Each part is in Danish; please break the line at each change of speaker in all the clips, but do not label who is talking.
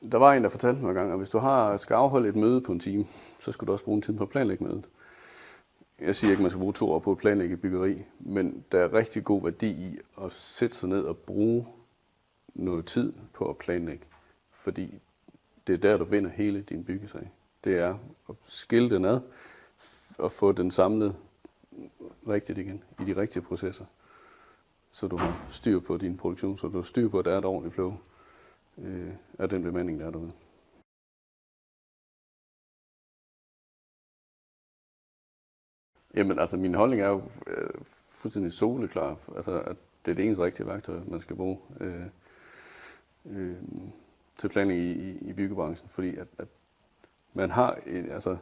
Der var en, der fortalte mig en gang, at hvis du skal afholde et møde på en time, så skal du også bruge en time på at planlægge mødet. Jeg siger ikke, at man skal bruge 2 år på at planlægge byggeri, men der er rigtig god værdi i at sætte sig ned og bruge noget tid på at planlægge. Fordi det er der, du vinder hele din byggesag. Det er at skille den ad og få den samlet rigtigt igen i de rigtige processer. Så du har styr på din produktion, så du har styr på, at der er et ordentligt flow af den bemanding, der er derude. Jamen altså, min holdning er jo fuldstændig soleklar, altså at det er det eneste rigtige værktøj, man skal bruge til planlægning i byggebranchen, fordi at man har, altså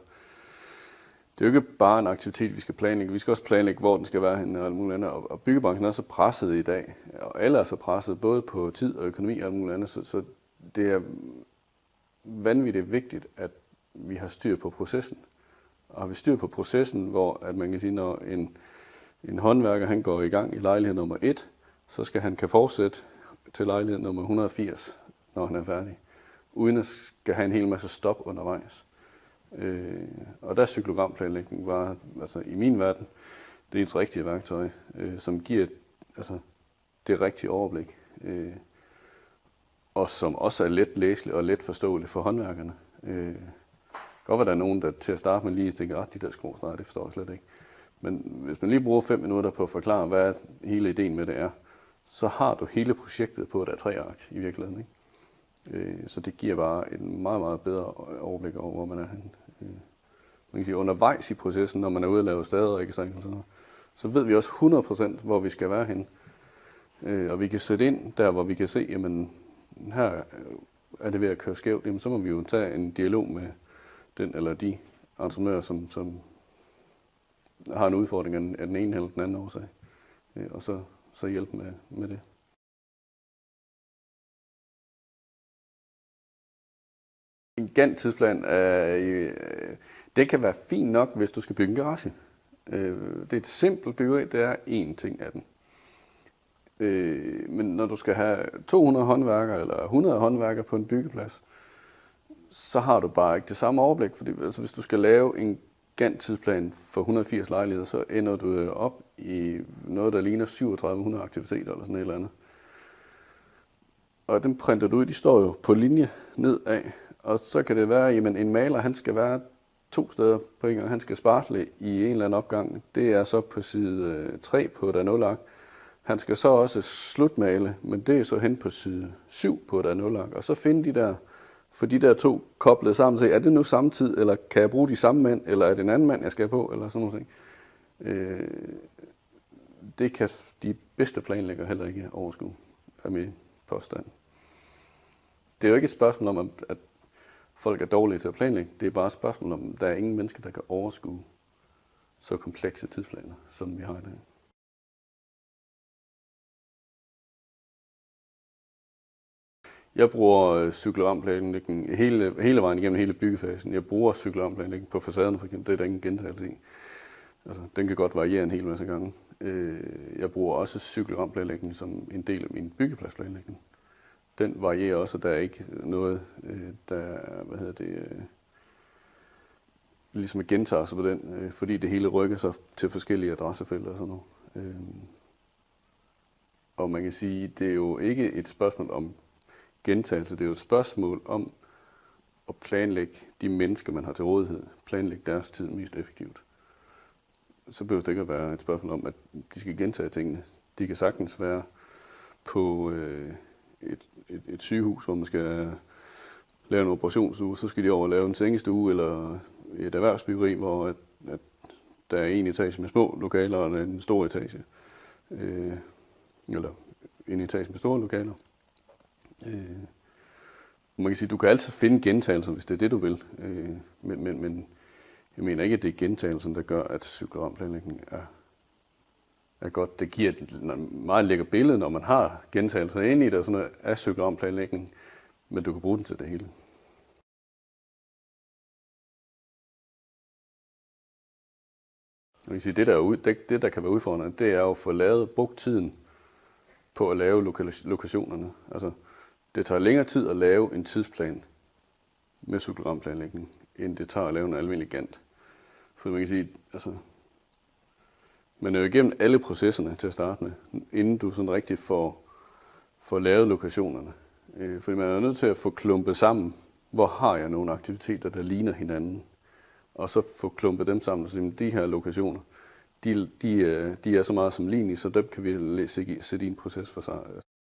det er jo ikke bare en aktivitet, vi skal planlægge, vi skal også planlægge, hvor den skal være henne og alt muligt andet, og byggebranchen er så presset i dag, og alle er så presset, både på tid og økonomi og alt muligt andet, så det er vanvittigt vigtigt, at vi har styr på processen. Og har vi styr på processen, hvor at man kan sige, når en håndværker han går i gang i lejlighed nummer 1, så skal han kan fortsætte til lejlighed nummer 180, når han er færdig, uden at skal have en hel masse stop undervejs. Og der er cyklogramplanlægning var, altså i min verden, det er et rigtigt værktøj, som giver det rigtige overblik, og som også er let læseligt og let forståeligt for håndværkerne. Godt var der nogen, der til at starte med lige tænker, de der skruer, det forstår jeg slet ikke. Men hvis man lige bruger 5 minutter på at forklare, hvad hele ideen med det er, så har du hele projektet på et A3-ark i virkeligheden. Ikke? Så det giver bare et meget, meget bedre overblik over, hvor man er henne. Man kan sige, undervejs i processen, når man er ude og lave staderegistrering og sådan noget, så ved vi også 100%, hvor vi skal være henne. Og vi kan sætte ind der, hvor vi kan se, jamen her er det ved at køre skævt, jamen så må vi jo tage en dialog med den eller de entreprenører, som har en udfordring af den ene eller den anden årsag, og så hjælpe med det. En Gantt-tidsplan, det kan være fint nok, hvis du skal bygge en garage. Det er et simpelt byggeri, det er én ting af den. Men når du skal have 200 håndværkere eller 100 håndværkere på en byggeplads, så har du bare ikke det samme overblik. Fordi altså, hvis du skal lave en Gantt-tidsplan for 180 lejligheder, så ender du op i noget, der ligner 3700 aktiviteter eller sådan et eller andet. Og dem printer du ud, de står jo på linje nedad. Og så kan det være, at en maler han skal være 2 steder på en gang. Han skal spartle i en eller anden opgang. Det er så på side 3 på et A0-ark. Han skal så også slutmale, men det er så hen på side 7 på et A0-ark. Og så finde de der, for de der 2 koblet sammen, så er det nu samme tid, eller kan jeg bruge de samme mænd, eller er det en anden mand, jeg skal på, eller sådan noget. Det kan de bedste planlæggere heller ikke overskue, af min påstand. Det er jo ikke et spørgsmål om, at folk er dårlige til at planlægge. Det er bare et spørgsmål om, at der er ingen mennesker, der kan overskue så komplekse tidsplaner, som vi har i dag. Jeg bruger cyklogramplanlægning hele vejen igennem hele byggefasen. Jeg bruger cyklogramplanlægning på facaderne, for eksempel. Det er der ingen gentagelse i. Altså, den kan godt variere en hel masse gange. Jeg bruger også cyklogrammplanlægning som en del af min byggepladsplanlægning. Den varierer også, og der er ikke noget, der ligesom gentager sig på den, fordi det hele rykker sig til forskellige adressefelter og sådan noget. Og man kan sige, det er jo ikke et spørgsmål om gentagelse, det er jo et spørgsmål om at planlægge de mennesker, man har til rådighed, planlægge deres tid mest effektivt. Så behøver det ikke at være et spørgsmål om, at de skal gentage tingene. De kan sagtens være på et sygehus, hvor man skal lave en operationsstue, så skal de over lave en sengestue, eller et erhvervsbyggeri, hvor at der er en etage med små lokaler og en stor etage. Eller en etage med store lokaler. Man kan sige, at du kan altid finde gentagelser, hvis det er det, du vil. Men jeg mener ikke, at det er gentagelsen, der gør, at cyklogramplanlægning er godt. Det giver et meget lækker billede, når man har gentagelser inde i det, sådan noget af cyklogramplanlægning, men du kan bruge den til det hele. Man kan sige, det der kan være udfordrende, det er jo at få brugt tiden på at lave lokationerne. Altså, det tager længere tid at lave en tidsplan med cyklogramsplanlægning, end det tager at lave en almindelig Gantt. For man kan sige, altså, man er jo igennem alle processerne til at starte med, inden du sådan rigtig får lavet lokationerne. Fordi man er nødt til at få klumpet sammen, hvor har jeg nogle aktiviteter, der ligner hinanden, og så få klumpet dem sammen, så de her lokationer, de er så meget sammenlignelige, så dem kan vi sætte i en proces for sig.